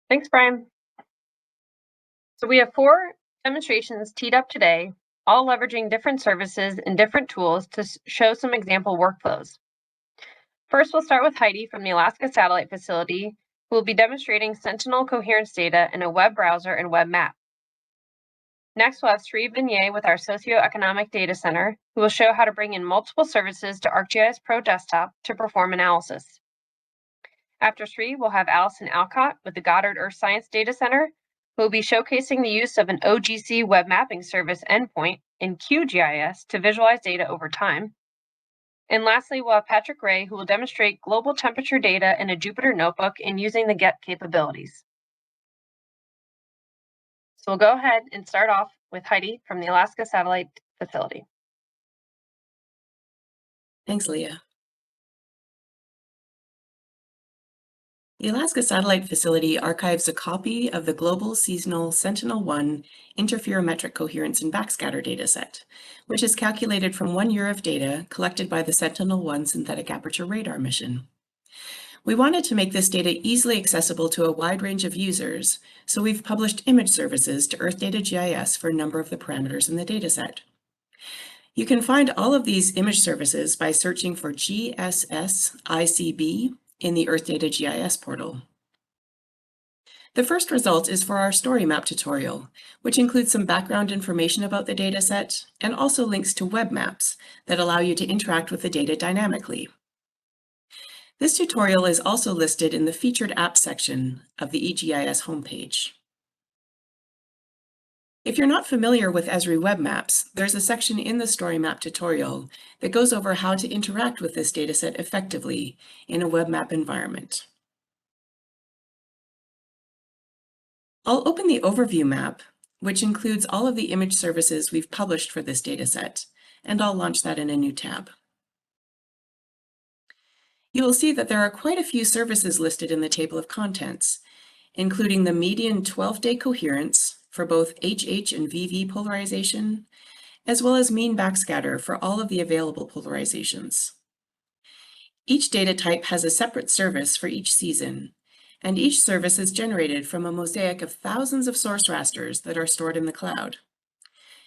Thanks, Brian. So we have 4 demonstrations teed up today, all leveraging different services and different tools to show some example workflows. First, we'll start with Heidi from the Alaska Satellite Facility, who will be demonstrating Sentinel coherence data in a web browser and web map. Next, we'll have Sri Vinay with our Socioeconomic Data Center, who will show how to bring in multiple services to ArcGIS Pro Desktop to perform analysis. After Sri, we'll have Allison Alcott with the Goddard Earth Science Data Center, who will be showcasing the use of an OGC web mapping service endpoint in QGIS to visualize data over time. And lastly, we'll have Patrick Ray, who will demonstrate global temperature data in a Jupyter notebook and using the GET capabilities. So we'll go ahead and start off with Heidi from the Alaska Satellite Facility. Thanks, Leah. The Alaska Satellite Facility archives a copy of the Global Seasonal Sentinel-1 Interferometric Coherence and Backscatter dataset, which is calculated from 1 year of data collected by the Sentinel-1 Synthetic Aperture Radar mission. We wanted to make this data easily accessible to a wide range of users, so we've published image services to Earth Data GIS for a number of the parameters in the dataset. You can find all of these image services by searching for GSSICB in the Earth Data GIS portal. The first result is for our story map tutorial, which includes some background information about the dataset and also links to web maps that allow you to interact with the data dynamically. This tutorial is also listed in the Featured Apps section of the eGIS homepage. If you're not familiar with Esri web maps, there's a section in the story map tutorial that goes over how to interact with this dataset effectively in a web map environment. I'll open the overview map, which includes all of the image services we've published for this dataset, and I'll launch that in a new tab. You will see that there are quite a few services listed in the table of contents, including the median 12-day coherence for both HH and VV polarization, as well as mean backscatter for all of the available polarizations. Each data type has a separate service for each season, and each service is generated from a mosaic of thousands of source rasters that are stored in the cloud.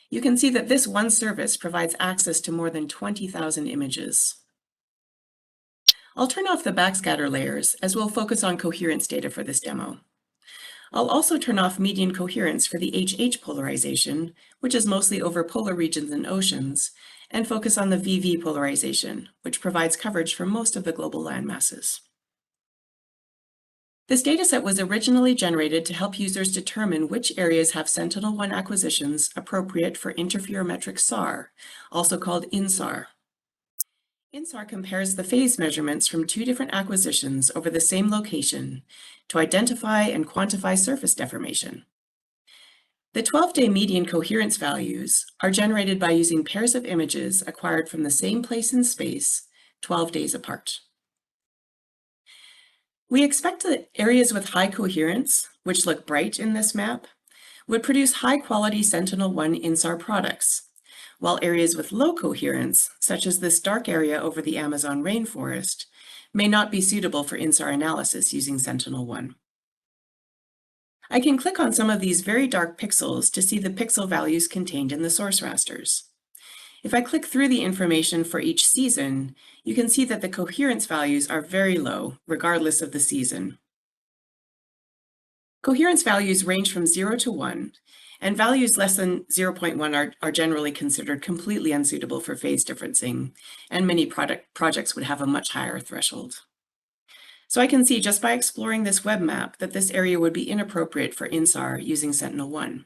You can see that this one service provides access to more than 20,000 images. I'll turn off the backscatter layers as we'll focus on coherence data for this demo. I'll also turn off median coherence for the HH polarization, which is mostly over polar regions and oceans, and focus on the VV polarization, which provides coverage for most of the global landmasses. This dataset was originally generated to help users determine which areas have Sentinel-1 acquisitions appropriate for interferometric SAR, also called INSAR. INSAR compares the phase measurements from 2 different acquisitions over the same location to identify and quantify surface deformation. The 12-day median coherence values are generated by using pairs of images acquired from the same place in space 12 days apart. We expect that areas with high coherence, which look bright in this map, would produce high-quality Sentinel-1 INSAR products, while areas with low coherence, such as this dark area over the Amazon rainforest, may not be suitable for INSAR analysis using Sentinel-1. I can click on some of these very dark pixels to see the pixel values contained in the source rasters. If I click through the information for each season, you can see that the coherence values are very low, regardless of the season. Coherence values range from 0 to 1, and values less than 0.1 are generally considered completely unsuitable for phase differencing, and many projects would have a much higher threshold. So I can see just by exploring this web map that this area would be inappropriate for INSAR using Sentinel-1.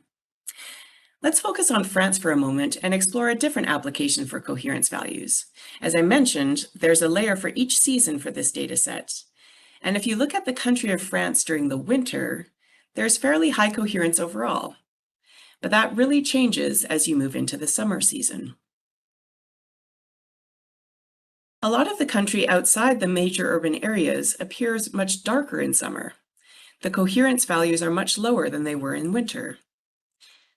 Let's focus on France for a moment and explore a different application for coherence values. As I mentioned, there's a layer for each season for this dataset. And if you look at the country of France during the winter, there's fairly high coherence overall. But that really changes as you move into the summer season. A lot of the country outside the major urban areas appears much darker in summer. The coherence values are much lower than they were in winter.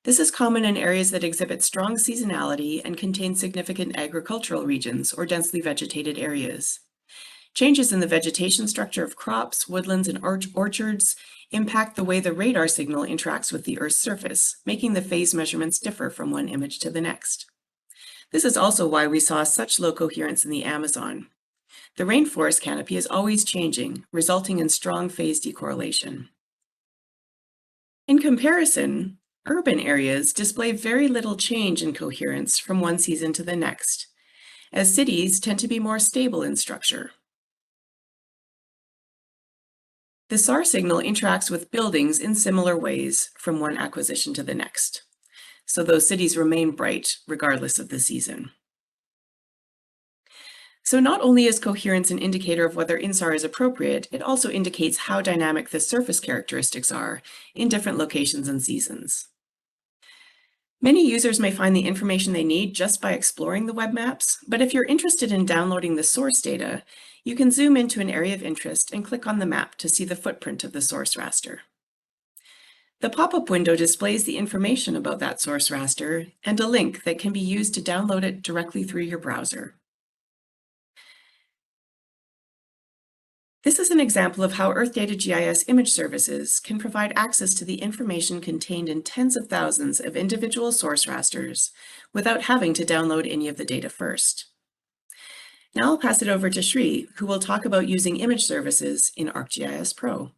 This is common in areas that exhibit strong seasonality and contain significant agricultural regions or densely vegetated areas. Changes in the vegetation structure of crops, woodlands, and orchards impact the way the radar signal interacts with the Earth's surface, making the phase measurements differ from one image to the next. This is also why we saw such low coherence in the Amazon. The rainforest canopy is always changing, resulting in strong phase decorrelation. In comparison, urban areas display very little change in coherence from one season to the next, as cities tend to be more stable in structure. The SAR signal interacts with buildings in similar ways from one acquisition to the next, so those cities remain bright regardless of the season. So not only is coherence an indicator of whether INSAR is appropriate, it also indicates how dynamic the surface characteristics are in different locations and seasons. Many users may find the information they need just by exploring the web maps, but if you're interested in downloading the source data, you can zoom into an area of interest and click on the map to see the footprint of the source raster. The pop-up window displays the information about that source raster and a link that can be used to download it directly through your browser. This is an example of how Earth Data GIS image services can provide access to the information contained in tens of thousands of individual source rasters without having to download any of the data first. Now I'll pass it over to Shri, who will talk about using image services in ArcGIS Pro.